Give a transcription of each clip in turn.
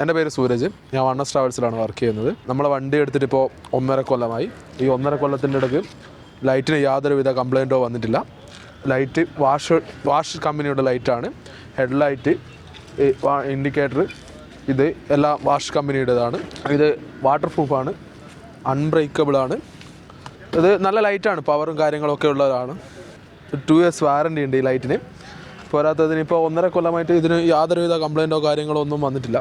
എൻ്റെ പേര് സൂരജ്. ഞാൻ വണ്ണസ് ട്രാവൽസിലാണ് വർക്ക് ചെയ്യുന്നത്. നമ്മളെ വണ്ടി എടുത്തിട്ട് ഇപ്പോൾ 1.5 കൊല്ലമായി. ഈ 1.5 കൊല്ലത്തിൻ്റെ ഇടയ്ക്ക് ലൈറ്റിന് യാതൊരുവിധ കംപ്ലൈൻറ്റോ വന്നിട്ടില്ല. ലൈറ്റ് വാഷ് കമ്പനിയുടെ ലൈറ്റാണ്. ഹെഡ്ലൈറ്റ്, ഇൻഡിക്കേറ്റർ ഇത് എല്ലാം വാഷ് കമ്പനിയുടേതാണ്. ഇത് വാട്ടർ പ്രൂഫാണ്, അൺബ്രേക്കബിളാണ്. ഇത് നല്ല ലൈറ്റാണ്, പവറും കാര്യങ്ങളൊക്കെ ഉള്ളതാണ്. 2 years വാറൻറ്റി ഉണ്ട് ഈ ലൈറ്റിന്. പോരാത്തതിന് ഇപ്പോൾ 1.5 കൊല്ലമായിട്ട് ഇതിന് യാതൊരുവിധ കംപ്ലൈൻറ്റോ കാര്യങ്ങളോ ഒന്നും വന്നിട്ടില്ല.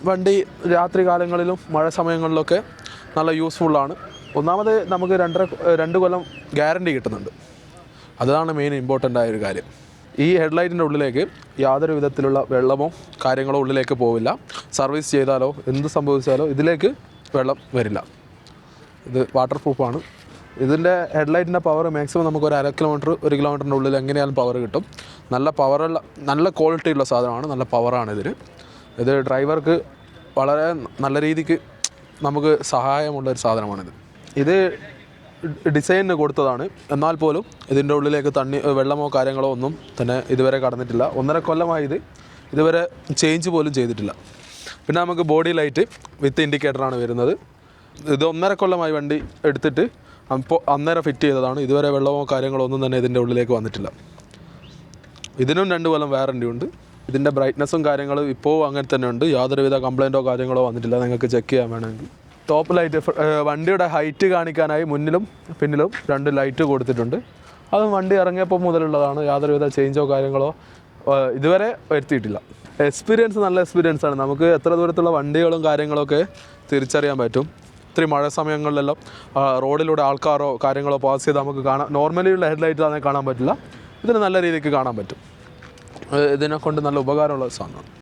വണ്ടി രാത്രി കാലങ്ങളിലും മഴ സമയങ്ങളിലൊക്കെ നല്ല യൂസ്ഫുള്ളാണ്. ഒന്നാമത് നമുക്ക് 2 കൊല്ലം ഗ്യാരണ്ടി കിട്ടുന്നുണ്ട്. അതാണ് മെയിൻ ഇമ്പോർട്ടൻ്റ് ആയൊരു കാര്യം. ഈ ഹെഡ്ലൈറ്റിൻ്റെ ഉള്ളിലേക്ക് യാതൊരു വിധത്തിലുള്ള വെള്ളമോ കാര്യങ്ങളോ ഉള്ളിലേക്ക് പോവില്ല. സർവീസ് ചെയ്താലോ എന്ത് സംഭവിച്ചാലോ ഇതിലേക്ക് വെള്ളം വരില്ല. ഇത് വാട്ടർ പ്രൂഫാണ്. ഇതിൻ്റെ ഹെഡ്ലൈറ്റിൻ്റെ പവർ മാക്സിമം നമുക്ക് ഒരു 1/2 കിലോമീറ്റർ 1 കിലോമീറ്ററിൻ്റെ ഉള്ളിൽ എങ്ങനെയാലും പവർ കിട്ടും. നല്ല പവറുള്ള നല്ല ക്വാളിറ്റിയുള്ള സാധനമാണ്, നല്ല പവറാണ് ഇതിന്. ഇത് ഡ്രൈവർക്ക് വളരെ നല്ല രീതിക്ക് നമുക്ക് സഹായമുള്ളൊരു സാധനമാണിത്. ഇത് ഡിസൈനിന് കൊടുത്തതാണ്, എന്നാൽ പോലും ഇതിൻ്റെ ഉള്ളിലേക്ക് വെള്ളമോ കാര്യങ്ങളോ ഒന്നും തന്നെ ഇതുവരെ കടന്നിട്ടില്ല. 1.5 കൊല്ലമായി ഇതുവരെ ചേഞ്ച് പോലും ചെയ്തിട്ടില്ല. പിന്നെ നമുക്ക് ബോഡി ലൈറ്റ് വിത്ത് ഇൻഡിക്കേറ്ററാണ് വരുന്നത്. ഇത് 1.5 കൊല്ലമായി വണ്ടി എടുത്തിട്ട് അപ്പോൾ അന്നേരം ഫിറ്റ് ചെയ്തതാണ്. ഇതുവരെ വെള്ളമോ കാര്യങ്ങളോ ഒന്നും തന്നെ ഇതിൻ്റെ ഉള്ളിലേക്ക് വന്നിട്ടില്ല. ഇതിനും 2 കൊല്ലം വാറൻറ്റി ഉണ്ട്. ഇതിൻ്റെ ബ്രൈറ്റ്നസ്സും കാര്യങ്ങളും ഇപ്പോൾ അങ്ങനെ തന്നെ ഉണ്ട്. യാതൊരുവിധ കംപ്ലൈൻറ്റോ കാര്യങ്ങളോ വന്നിട്ടില്ല. നിങ്ങൾക്ക് ചെക്ക് ചെയ്യാൻ വേണമെങ്കിൽ ടോപ്പ് ലൈറ്റ് വണ്ടിയുടെ ഹൈറ്റ് കാണിക്കാനായി മുന്നിലും പിന്നിലും 2 ലൈറ്റ് കൊടുത്തിട്ടുണ്ട്. അത് വണ്ടി ഇറങ്ങിയപ്പോൾ മുതലുള്ളതാണ്. യാതൊരുവിധ ചേഞ്ചോ കാര്യങ്ങളോ ഇതുവരെ വരുത്തിയിട്ടില്ല. എക്സ്പീരിയൻസ് നല്ല എക്സ്പീരിയൻസാണ്. നമുക്ക് എത്ര ദൂരത്തുള്ള വണ്ടികളും കാര്യങ്ങളൊക്കെ തിരിച്ചറിയാൻ പറ്റും. ഇത്തിരി മഴ സമയങ്ങളിലെല്ലാം റോഡിലൂടെ ആൾക്കാരോ കാര്യങ്ങളോ പാസ് ചെയ്ത് നമുക്ക് കാണാം. നോർമലിയുള്ള ഹെഡ്ലൈറ്റ് ആണെങ്കിൽ കാണാൻ പറ്റില്ല. ഇതിന് നല്ല രീതിക്ക് കാണാൻ പറ്റും. ഇതിനെ കൊണ്ട് നല്ല ഉപകാരമുള്ള സാധനമാണ്.